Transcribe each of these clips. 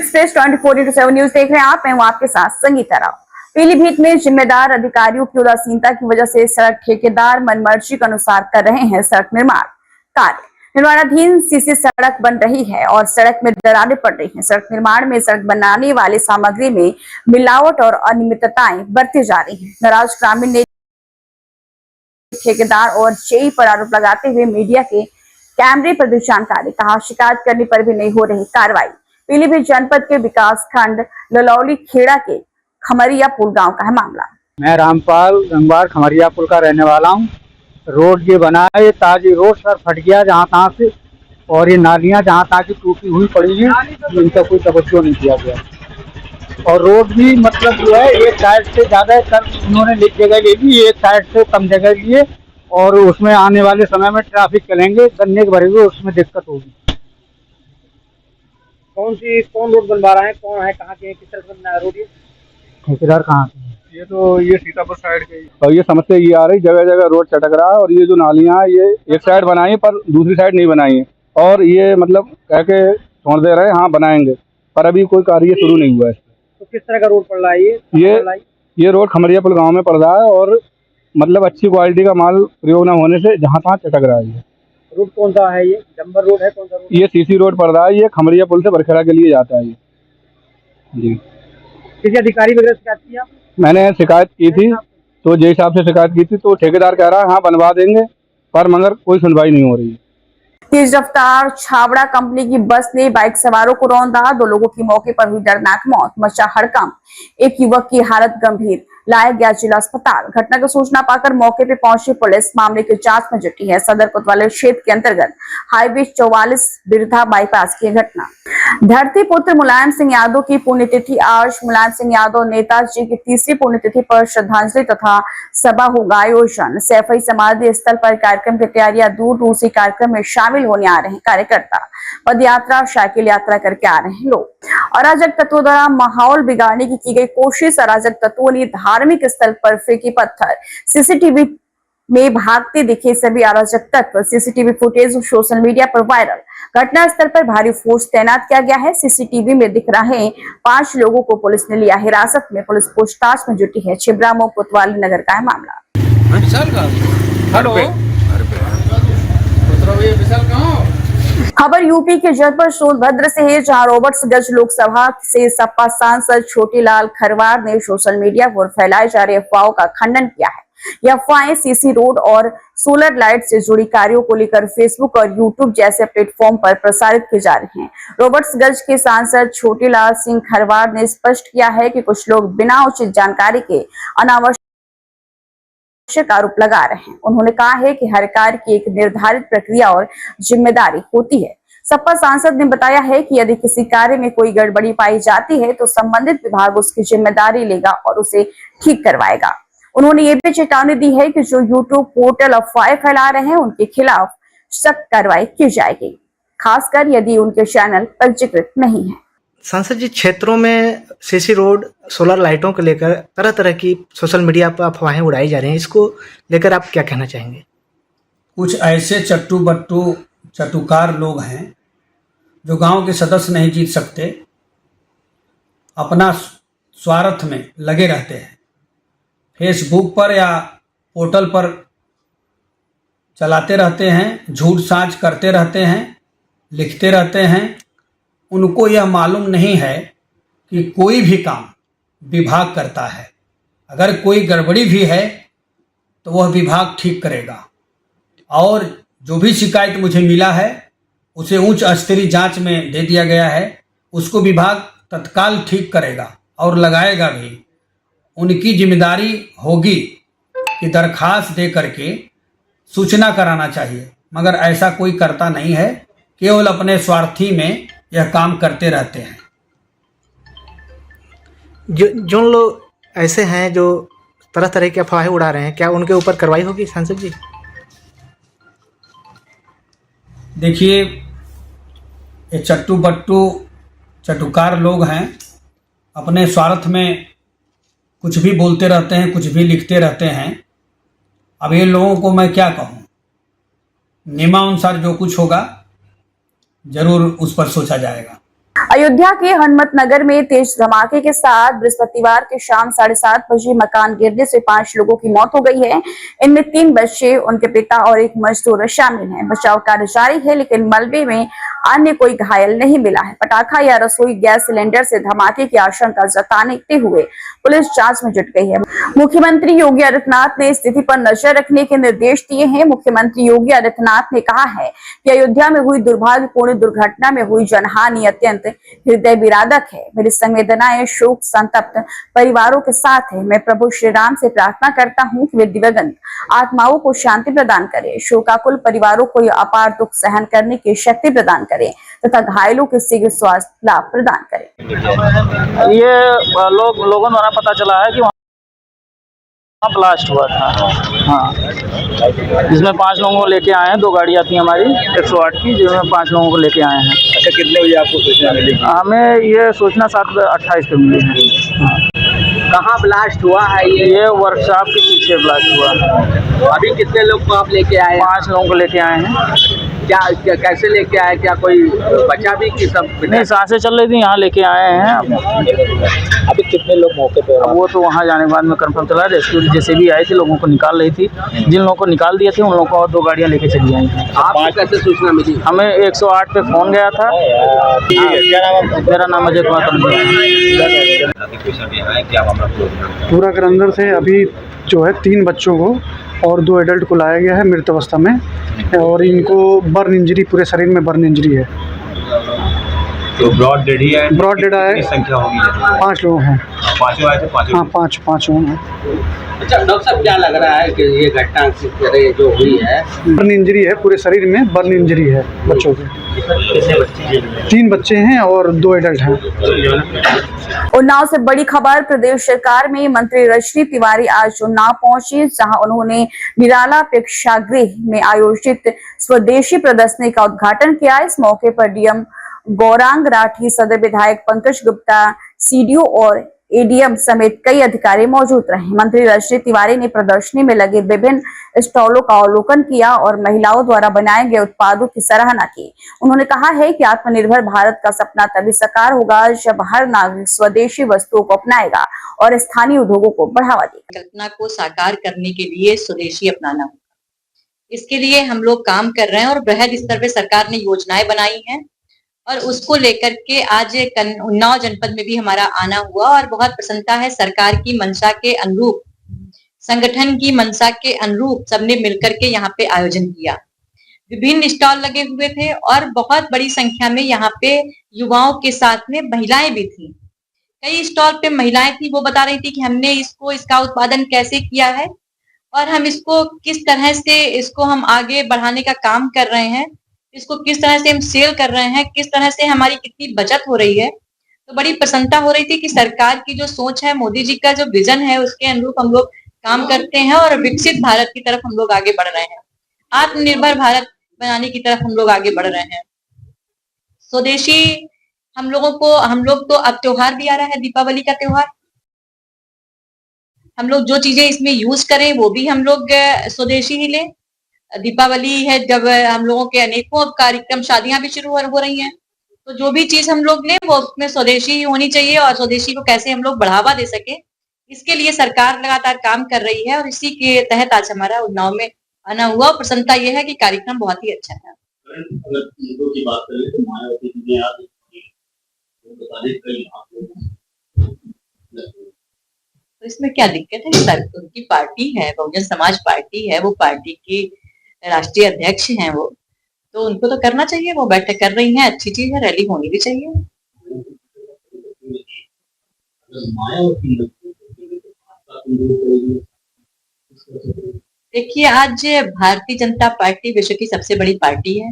Express 24/7 news देख रहे हैं आप। मैं हूं आपके साथ संगीता राव। पीलीभीत में जिम्मेदार अधिकारियों की उदासीनता की वजह से सड़क ठेकेदार मनमर्जी के अनुसार कर रहे हैं सड़क निर्माण कार्य। निर्माणाधीन सीसी सड़क बन रही है और सड़क में दरारें पड़ रही हैं। सड़क निर्माण में सड़क बनाने वाले सामग्री में मिलावट और अनियमितताएं बरती जा रही हैं। नाराज ग्रामीण ने ठेकेदार और जेई पर आरोप लगाते हुए मीडिया के कैमरे पर दी जानकारी। कहा, शिकायत करने पर भी नहीं हो रही कार्रवाई। पीलीभीत जनपद के विकास खंड ललौली खेड़ा के खमरिया पुल गांव का है मामला। मैं रामपाल गंगवार खमरिया पुल का रहने वाला हूं। रोड ये बना है, ये ताजी रोड सर फट गया जहाँ तहाँ से, और ये नालियाँ जहाँ तहाँ की टूटी हुई पड़ी है, इनका कोई तवज्जो नहीं किया गया। और रोड भी मतलब जो है एक साइड से ज्यादा उन्होंने जगह ले ली, एक साइड से कम जगह लिए, और उसमें आने वाले समय में ट्रैफिक चलेंगे, गन्ने के भरे हुए, उसमें दिक्कत होगी। कौन रोड बनवा रहा है, कौन है, कहाँ के, किस तरह से बना रोड? ये ठेकेदार कहाँ से? ये सीतापुर साइड के। और ये समस्या ये आ रही, जगह जगह रोड चटक रहा है, और ये जो नालियाँ हैं ये एक साइड बनाई है पर दूसरी साइड नहीं बनाई है, और ये मतलब कह के छोड़ दे रहे हैं हाँ बनाएंगे, पर अभी कोई कार्य शुरू नहीं हुआ है। तो किस तरह का रोड पड़ रहा है? ये रोड खमरिया पुल गाँव में पड़ रहा है, और मतलब अच्छी क्वालिटी का माल प्रयोग न होने से जहाँ तहाँ चटक रहा है। रोड कौन सा है? ये डंबर रोड है? कौन सा रोड? ये सीसी रोड पड़ रहा है, ये खमरिया पुल से बरखेड़ा के लिए जाता है। जी, किसी अधिकारी वगैरह शिकायत की आपने? मैंने शिकायत की थी, तो जिस हिसाब से शिकायत की थी तो ठेकेदार कह रहा है हाँ बनवा देंगे, पर मगर कोई सुनवाई नहीं हो रही है। तेज रफ्तार छावड़ा कंपनी की बस ने बाइक सवारों को रौंदा। 2 लोगों की मौके पर हुई दर्दनाक मौत, मचा हड़कंप। एक युवक की हालत गंभीर, लाया गया जिला अस्पताल। घटना की सूचना पाकर मौके पर पहुंची पुलिस मामले की जांच में जुटी है। सदर कोतवाली क्षेत्र के अंतर्गत हाईवे 44 बिरधा बाईपास की घटना। धरती पुत्र मुलायम सिंह यादव की पुण्यतिथि आज। मुलायम सिंह यादव नेताजी की 3री पुण्यतिथि पर श्रद्धांजलि तथा सभा होगा आयोजन। सैफई समाधि स्थल पर कार्यक्रम की तैयारियां दूर दूर से कार्यक्रम में शामिल होने आ रहे हैं कार्यकर्ता। पद यात्रा, साइकिल यात्रा करके आ रहे हैं लोग। अराजक तत्वों द्वारा माहौल बिगाड़ने की गई कोशिश। अराजक तत्वों ने धार्मिक स्थल पर फेंके पत्थर। सीसीटीवी में भागते दिखे सभी अराजक तत्व। सीसीटीवी फुटेज सोशल मीडिया पर वायरल। घटना स्थल पर भारी फोर्स तैनात किया गया है। सीसीटीवी में दिख रहे 5 लोगों को पुलिस ने लिया हिरासत में। पुलिस पूछताछ में जुटी है। छिबरामऊ कोतवाली नगर का है मामला। खबर यूपी के जनपद सोनभद्र से है, जहां रॉबर्ट्सगंज लोकसभा से सपा सांसद छोटीलाल खरवार ने सोशल मीडिया पर फैलाई जा रही अफवाहों का खंडन किया है। यह अफवाहें सीसी रोड और सोलर लाइट से जुड़ी कार्यों को लेकर फेसबुक और यूट्यूब जैसे प्लेटफॉर्म पर प्रसारित की जा रही हैं। रॉबर्ट्सगंज के सांसद छोटीलाल सिंह खरवार ने स्पष्ट किया है कि कुछ लोग बिना उचित जानकारी के अनावश्यक आरोप लगा रहे हैं। उन्होंने कहा है कि हर कार्य की एक निर्धारित प्रक्रिया और जिम्मेदारी होती है। सपा सांसद ने बताया है कि यदि किसी कार्य में कोई गड़बड़ी पाई जाती है तो संबंधित विभाग उसकी जिम्मेदारी लेगा और उसे ठीक करवाएगा। उन्होंने ये भी चेतावनी दी है कि जो यूट्यूब पोर्टल अफवाहें फैला रहे हैं उनके खिलाफ सख्त कार्रवाई की जाएगी, खासकर यदि उनके चैनल पंजीकृत नहीं है। सांसद जी, क्षेत्रों में सीसी रोड, सोलर लाइटों को लेकर तरह तरह की सोशल मीडिया पर अफवाहें उड़ाई जा रही हैं, इसको लेकर आप क्या कहना चाहेंगे? कुछ ऐसे चट्टू बट्टू चटुकार लोग हैं जो गांव के सदस्य नहीं जीत सकते, अपना स्वार्थ में लगे रहते हैं। फेसबुक पर या पोर्टल पर चलाते रहते हैं, झूठ साज करते रहते हैं, लिखते रहते हैं। उनको यह मालूम नहीं है कि कोई भी काम विभाग करता है। अगर कोई गड़बड़ी भी है तो वह विभाग ठीक करेगा, और जो भी शिकायत मुझे मिला है उसे उच्च स्तरीय जांच में दे दिया गया है। उसको विभाग तत्काल ठीक करेगा और लगाएगा भी। उनकी जिम्मेदारी होगी कि दरखास्त दे करके सूचना कराना चाहिए, मगर ऐसा कोई करता नहीं है, केवल अपने स्वार्थी में यह काम करते रहते हैं। जो लोग ऐसे हैं जो तरह तरह की अफवाहें उड़ा रहे हैं, क्या उनके ऊपर कार्रवाई होगी सांसद जी? देखिए, ये चट्टू बट्टू चटुकार लोग हैं, अपने स्वार्थ में कुछ भी बोलते रहते हैं, कुछ भी लिखते रहते हैं। अब ये लोगों को मैं क्या कहूँ, नियमानुसार जो कुछ होगा जरूर उस पर सोचा जाएगा। अयोध्या के हनुमत नगर में तेज धमाके के साथ बृहस्पतिवार की शाम 7:30 बजे मकान गिरने से 5 लोगों की मौत हो गई है। इनमें 3 बच्चे, उनके पिता और एक मजदूर शामिल हैं। बचाव कार्य जारी है, लेकिन मलबे में अन्य कोई घायल नहीं मिला है। पटाखा या रसोई गैस सिलेंडर से धमाके की आशंका जताते हुए पुलिस जांच में जुट गई है। मुख्यमंत्री योगी आदित्यनाथ ने स्थिति पर नजर रखने के निर्देश दिए हैं। मुख्यमंत्री योगी आदित्यनाथ ने कहा है कि अयोध्या में हुई दुर्भाग्यपूर्ण दुर्घटना में हुई जनहानि अत्यंत हृदय विदारक है। मेरी संवेदनाएं शोक संतप्त परिवारों के साथ है। मैं प्रभु श्री राम से प्रार्थना करता हूं कि वे दिवंगत आत्माओं को शांति प्रदान करे, शोकाकुल परिवारों को यह अपार दुख सहन करने की शक्ति प्रदान करे तथा घायलों के शीघ्र स्वास्थ्य लाभ प्रदान करे। ये लोगों द्वारा पता चला है कि वहाँ ब्लास्ट हुआ था। हाँ, जिसमें 5 लोगों को लेके आए हैं। 2 गाड़ियाँ थी हमारी 108 की, जिसमें 5 लोगों को लेके आए हैं। अच्छा, कितने बजे आपको सूचना मिली? हमें ये सूचना 7:28 पे मिली है। हाँ। कहाँ ब्लास्ट हुआ है? ये वर्कशॉप के पीछे ब्लास्ट हुआ है। अभी कितने लोग को आप लेके आए? 5 लोगों को लेके आए हैं। क्या कैसे लेके आए? क्या कोई बचा भी कि सब? नहीं, सांसें चल रही थी, यहाँ लेके आए हैं। अभी कितने लोग मौके पे? वो तो वहाँ जाने के बाद में कंफर्म चला। रेस्क्यू जैसे भी आई थी, लोगों को निकाल रही थी। जिन लोगों को निकाल दिए थे उन लोगों को और 2 गाड़ियाँ लेके चली आई हैं। आपको कैसे सूचना मिली? हमें 108 पे फोन गया था। क्या नाम है? मेरा नाम अजय कुमार पूरा करंदर से अभी जो है 3 बच्चों को और 2 एडल्ट को लाया गया है मृत अवस्था में, और इनको बर्न इंजरी, पूरे शरीर में बर्न इंजरी है। तो ब्रॉड डेड ही है? ब्रॉड डेड है। कितनी संख्या होगी? 5 लोग हैं। 5 आए थे? 5? हाँ, 5 लोग हैं। अच्छा डॉक्टर साहब, क्या लग रहा है कि ये घटना जो हुई है? बर्न इंजरी है, पूरे शरीर में बर्न इंजरी है बच्चों के। 3 बच्चे हैं और 2 एडल्ट हैं। उन्नाव से बड़ी खबर। प्रदेश सरकार में मंत्री रजनी तिवारी आज उन्नाव पहुंची, जहां उन्होंने निराला प्रेक्षागृह में आयोजित स्वदेशी प्रदर्शनी का उद्घाटन किया। इस मौके पर डीएम गौरांग राठी, सदर विधायक पंकज गुप्ता, सीडीओ और एडीएम समेत कई अधिकारी मौजूद रहे। मंत्री रजनी तिवारी ने प्रदर्शनी में लगे विभिन्न स्टॉलों का अवलोकन किया और महिलाओं द्वारा बनाए गए उत्पादों की सराहना की। उन्होंने कहा है कि आत्मनिर्भर भारत का सपना तभी साकार होगा जब हर नागरिक स्वदेशी वस्तुओं को अपनाएगा और स्थानीय उद्योगों को बढ़ावा देगा। कल्पना को साकार करने के लिए स्वदेशी अपनाना होगा। इसके लिए हम लोग काम कर रहे हैं और बृहद स्तर पे सरकार ने योजनाएं बनाई हैं और उसको लेकर के आज उन्नाव जनपद में भी हमारा आना हुआ और बहुत प्रसन्नता है। सरकार की मंशा के अनुरूप, संगठन की मंशा के अनुरूप सबने मिलकर के यहाँ पे आयोजन किया। विभिन्न स्टॉल लगे हुए थे और बहुत बड़ी संख्या में यहाँ पे युवाओं के साथ में महिलाएं भी थी। कई स्टॉल पे महिलाएं थी, वो बता रही थी कि हमने इसका उत्पादन कैसे किया है और हम इसको किस तरह से इसको हम आगे बढ़ाने का काम कर रहे हैं, इसको किस तरह से हम सेल कर रहे हैं, किस तरह से हमारी कितनी बचत हो रही है। तो बड़ी प्रसन्नता हो रही थी कि सरकार की जो सोच है, मोदी जी का जो विजन है, उसके अनुरूप हम लोग काम करते हैं और विकसित भारत की तरफ हम लोग आगे बढ़ रहे हैं। आत्मनिर्भर भारत बनाने की तरफ हम लोग आगे बढ़ रहे हैं। स्वदेशी हम लोग तो अब त्योहार भी आ रहा है, दीपावली का त्योहार। हम लोग जो चीजें इसमें यूज करें वो भी हम लोग स्वदेशी ही लें। दीपावली है जब हम लोगों के अनेकों कार्यक्रम, शादियां भी शुरू हो रही हैं, तो जो भी चीज हम लोग लें वो उसमें स्वदेशी ही होनी चाहिए और स्वदेशी को कैसे हम लोग बढ़ावा दे सके, इसके लिए सरकार लगातार काम कर रही है और इसी के तहत आज हमारा उन्नाव में आना हुआ। प्रसन्नता यह है कि कार्यक्रम बहुत ही अच्छा था। तो इसमें क्या दिक्कत है? सर उनकी पार्टी है, बहुजन समाज पार्टी है, वो पार्टी की राष्ट्रीय अध्यक्ष हैं वो, तो उनको तो करना चाहिए। वो बैठक कर रही हैं, अच्छी चीज है, रैली होनी भी चाहिए। देखिए, आज भारतीय जनता पार्टी विश्व की सबसे बड़ी पार्टी है।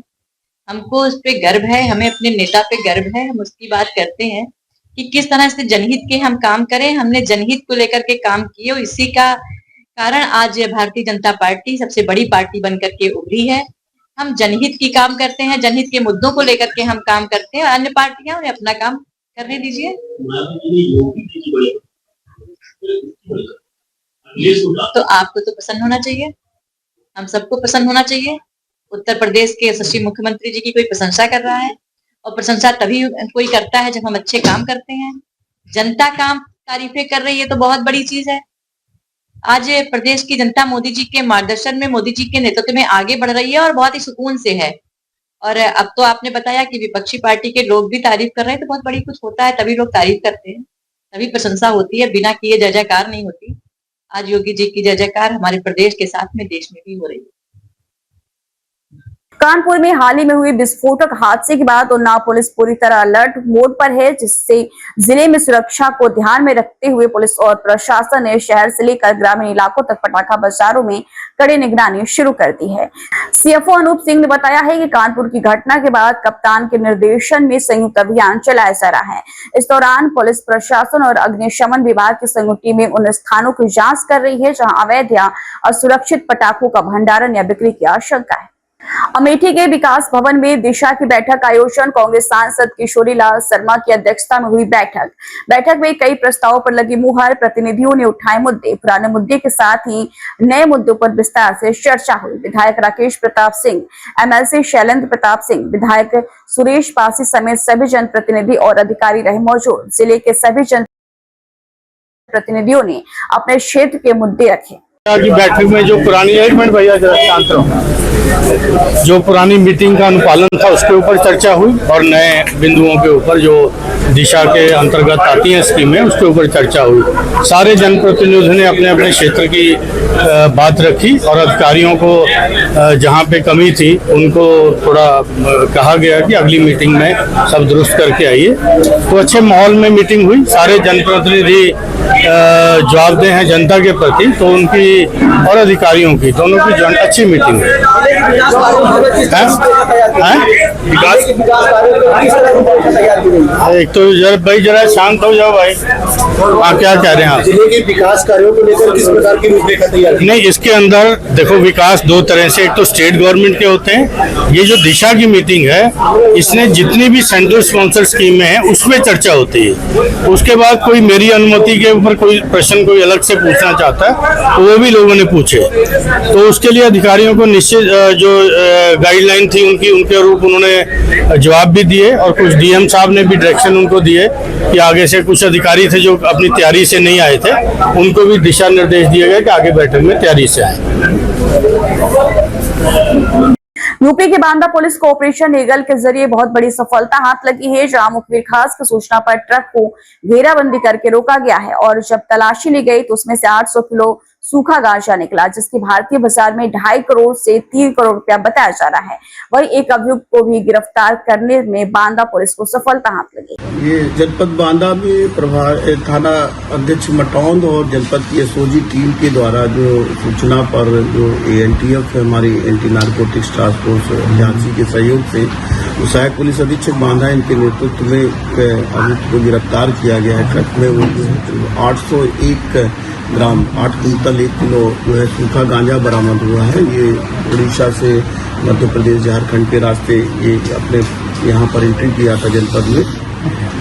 हमको उस पे गर्व है, हमें अपने नेता पे गर्व है। हम उसकी बात करते हैं कि किस तरह से जनहित के हम काम करें। हमने जनहित को लेकर के काम किए और इसी का कारण आज भारतीय जनता पार्टी सबसे बड़ी पार्टी बनकर के उभरी है। हम जनहित की काम करते हैं, जनहित के मुद्दों को लेकर के हम काम करते हैं। अन्य पार्टियां उन्हें अपना काम करने दीजिए। तो आपको तो पसंद होना चाहिए, हम सबको पसंद होना चाहिए। उत्तर प्रदेश के यशस्वी मुख्यमंत्री जी की कोई प्रशंसा कर रहा है और प्रशंसा तभी कोई करता है जब हम अच्छे काम करते हैं। जनता काम तारीफें कर रही है तो बहुत बड़ी चीज है। आज प्रदेश की जनता मोदी जी के मार्गदर्शन में, मोदी जी के नेतृत्व में आगे बढ़ रही है और बहुत ही सुकून से है। और अब तो आपने बताया कि विपक्षी पार्टी के लोग भी तारीफ कर रहे हैं, तो बहुत बड़ी कुछ होता है तभी लोग तारीफ करते हैं, तभी प्रशंसा होती है। बिना किए जय जयकार नहीं होती। आज योगी जी की जय जयकार हमारे प्रदेश के साथ में देश में भी हो रही है। कानपुर में हाल ही में हुए विस्फोटक हादसे के बाद उन्नाव पुलिस पूरी तरह अलर्ट मोड पर है, जिससे जिले में सुरक्षा को ध्यान में रखते हुए पुलिस और प्रशासन ने शहर से लेकर ग्रामीण इलाकों तक पटाखा बाजारों में कड़ी निगरानी शुरू कर दी है। सीएफओ अनूप सिंह ने बताया है कि कानपुर की घटना के बाद कप्तान के निर्देशन में संयुक्त अभियान चलाया जा रहा है। इस दौरान पुलिस प्रशासन और अग्निशमन विभाग की संयुक्त टीमें उन स्थानों की जाँच कर रही है जहाँ अवैध या असुरक्षित पटाखों का भंडारण या बिक्री की आशंका है। अमेठी के विकास भवन में दिशा की बैठक आयोजन। कांग्रेस सांसद किशोरी लाल शर्मा की अध्यक्षता में हुई बैठक में कई प्रस्तावों पर लगी मुहर। प्रतिनिधियों ने उठाए मुद्दे, पुराने मुद्दे के साथ ही नए मुद्दों पर विस्तार से चर्चा हुई। विधायक राकेश प्रताप सिंह, एमएलसी शैलेंद्र प्रताप सिंह, विधायक सुरेश पासी समेत सभी जनप्रतिनिधि और अधिकारी रहे मौजूद। जिले के सभी जनप्रतिनिधियों ने अपने क्षेत्र के मुद्दे रखे। की बैठक में जो पुरानी, एक मिनट भैया जरा शांत रहो, जो पुरानी मीटिंग का अनुपालन था उसके ऊपर चर्चा हुई और नए बिंदुओं के ऊपर जो दिशा के अंतर्गत आती हैं स्कीमें उसके ऊपर चर्चा हुई। सारे जनप्रतिनिधियों ने अपने अपने क्षेत्र की बात रखी और अधिकारियों को जहां पे कमी थी उनको थोड़ा कहा गया कि अगली मीटिंग में सब दुरुस्त करके आइए। तो अच्छे माहौल में मीटिंग हुई। सारे जनप्रतिनिधि जवाबदेह हैं जनता के प्रति, तो उनकी और अधिकारियों की दोनों की अच्छी मीटिंग है। एक तो भाई जरा शांत हो जाओ भाई, क्या कह रहे हैं आप? जिले के विकास कार्यों को लेकर किस प्रकार की रूपरेखा तैयार? नहीं, इसके अंदर देखो विकास दो तरह से, एक तो स्टेट गवर्नमेंट के होते हैं। ये जो दिशा की मीटिंग है इसमें जितनी भी सेंट्रल स्पॉन्सर स्कीमें हैं उसमें चर्चा होती है। उसके बाद कोई मेरी अनुमति के ऊपर कोई प्रश्न कोई अलग से पूछना चाहता है तो वो भी लोगों ने पूछे, तो उसके लिए अधिकारियों को निश्चित जो गाइडलाइन थी उनके रूप उन्होंने जवाब भी दिए और कुछ डीएम साहब ने भी डायरेक्शन उनको दिए कि आगे से कुछ अधिकारी थे जो अपनी तैयारी से नहीं आए थे उनको भी दिशा निर्देश दिए गए कि आगे बैठक में तैयारी से आए। यूपी के बांदा पुलिस को ऑपरेशन ईगल के जरिए बहुत बड़ी सफलता हाथ लगी है, जहां मुखबिर खास की सूचना पर ट्रक को घेराबंदी करके रोका गया है और जब तलाशी ली गई तो उसमें से 800 किलो सूखा गांजा निकला, जिसकी भारतीय बाजार में 2.5 करोड़ से 3 करोड़ रुपया बताया जा रहा है। वही एक अभियुक्त को भी गिरफ्तार करने में बांदा पुलिस को सफलता हाथ लगी। ये जनपद बांदा में थाना अध्यक्ष मटौंद और जनपद की एसओजी टीम के द्वारा जो सूचना पर जो एएनटीएफ हमारी anti narcotics task force Jhansi के सहयोग से सहायक पुलिस अधीक्षक बांदा इनके नेतृत्व में अभियुक्त को गिरफ्तार किया गया है। ट्रक में वो 801 ग्राम 8 कुंतल 1 किलो जो है सूखा गांजा बरामद हुआ है। ये उड़ीसा से मध्य प्रदेश झारखंड के रास्ते ये अपने यहाँ पर एंट्री किया था जनपद में।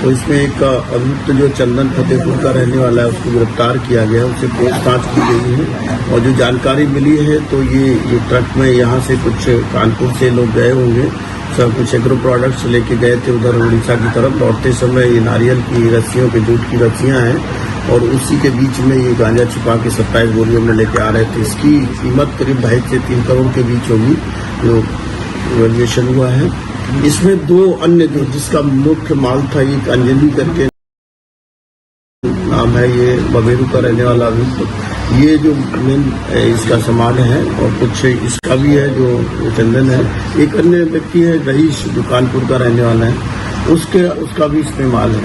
तो इसमें एक अभियुक्त जो चंदन फतेहपुर का रहने वाला है उसको गिरफ्तार किया गया, उससे पूछताछ की गई है और जो जानकारी मिली है तो ये ट्रक में यहाँ से कुछ कानपुर से लोग गए होंगे, सब कुछ एग्रो प्रोडक्ट्स लेके गए थे उधर उड़ीसा की तरफ। लौटते समय ये नारियल की रस्सियों के जूट की रस्सियाँ हैं और उसी के बीच में ये गांजा छुपा के 27 बोरियों में लेके आ रहे थे। इसकी कीमत करीब 2.5 से 3 करोड़ के बीच होगी जो वैल्यूएशन हुआ है। इसमें 2 अन्य जो जिसका मुख्य माल था, एक अंजलि करके नाम है, ये बबेरू का रहने वाला भी, ये जो मेन इसका सामान है और कुछ इसका भी है जो चंदन है। एक अन्य व्यक्ति है रईस जो कानपुर का रहने वाला है, उसका भी इसमें माल है।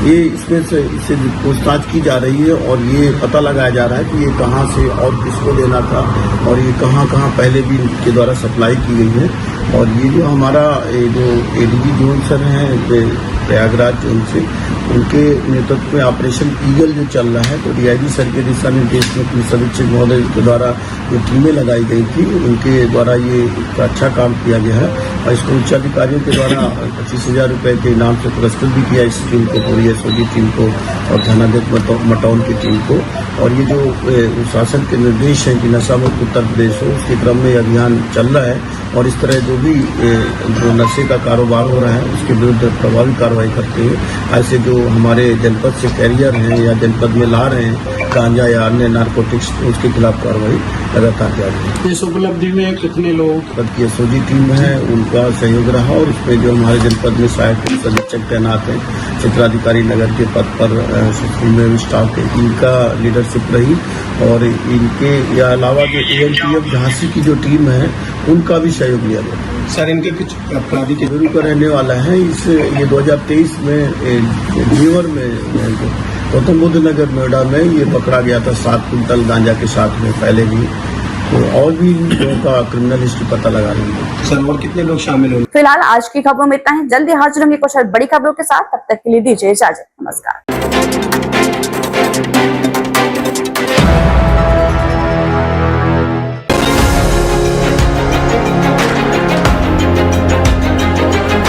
ये इसमें से इससे पूछताछ की जा रही है और ये पता लगाया जा रहा है कि ये कहाँ से और किसको देना था और ये कहाँ पहले भी इनके द्वारा सप्लाई की गई है। और ये जो हमारा जो एडीजी जोन सर हैं प्रयागराज जोन से, उनके नेतृत्व में ऑपरेशन ईगल जो चल रहा है, तो डीआईजी सर के दिशा निर्देश में पुलिस अधीक्षक महोदय के द्वारा जो टीमें लगाई गई थी उनके द्वारा ये एक अच्छा काम किया गया है और इसको उच्च अधिकारियों के द्वारा 25,000 रुपये के इनाम से पुरस्कृत भी किया इस टीम को, पूरी एसओजी टीम को और थानाध्यक्ष मटौन की टीम को। और ये जो शासन के निर्देश हैं कि नशा मुक्त उत्तर प्रदेश हो, उसके क्रम में अभियान चल रहा है और इस तरह जो भी जो नशे का कारोबार हो रहा है उसके विरुद्ध प्रभावी कार्रवाई करते हैं। ऐसे जो हमारे जनपद से कैरियर हैं या जनपद में ला रहे हैं गांजा या अन्य नारकोटिक्स, उसके खिलाफ कार्रवाई लगातार जारी है। इस उपलब्धि में कितने लोग की एसओजी टीम है उनका सहयोग रहा और उसमें जो हमारे जनपद में सहायक पुलिस अधीक्षक तैनात हैं, क्षेत्राधिकारी नगर के पद पर फीमेल स्टाफ है, इनका लीडरशिप रही। और इनके अलावा जो एएनटीएफ झांसी की जो टीम है उनका भी सहयोग लिया गया। सर इनके कुछ अपराधी के गुरु का रहने वाला है। ये 2023 में जेवर में गौतम बुद्ध नगर नोएडा में ये पकड़ा गया था 7 कुंटल गांजा के साथ में पहले भी। तो और भी लोगों का क्रिमिनल हिस्ट्री पता लगा रही है। सर और कितने लोग शामिल होंगे? फिलहाल आज की खबरों में इतना ही। जल्दी हाजिर होंगे कुछ और बड़ी खबरों के साथ। तब तक के लिए दीजिए इजाजत। नमस्कार।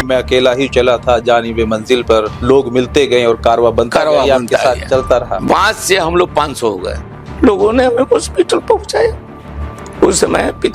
मैं अकेला ही चला था जानिबे मंजिल पर, लोग मिलते गए और कारवा बनता गया, आपके साथ चलता रहा। 5 से हम लोग 500 हो गए। लोगों ने हमें हॉस्पिटल पहुंचाया। उस समय पिता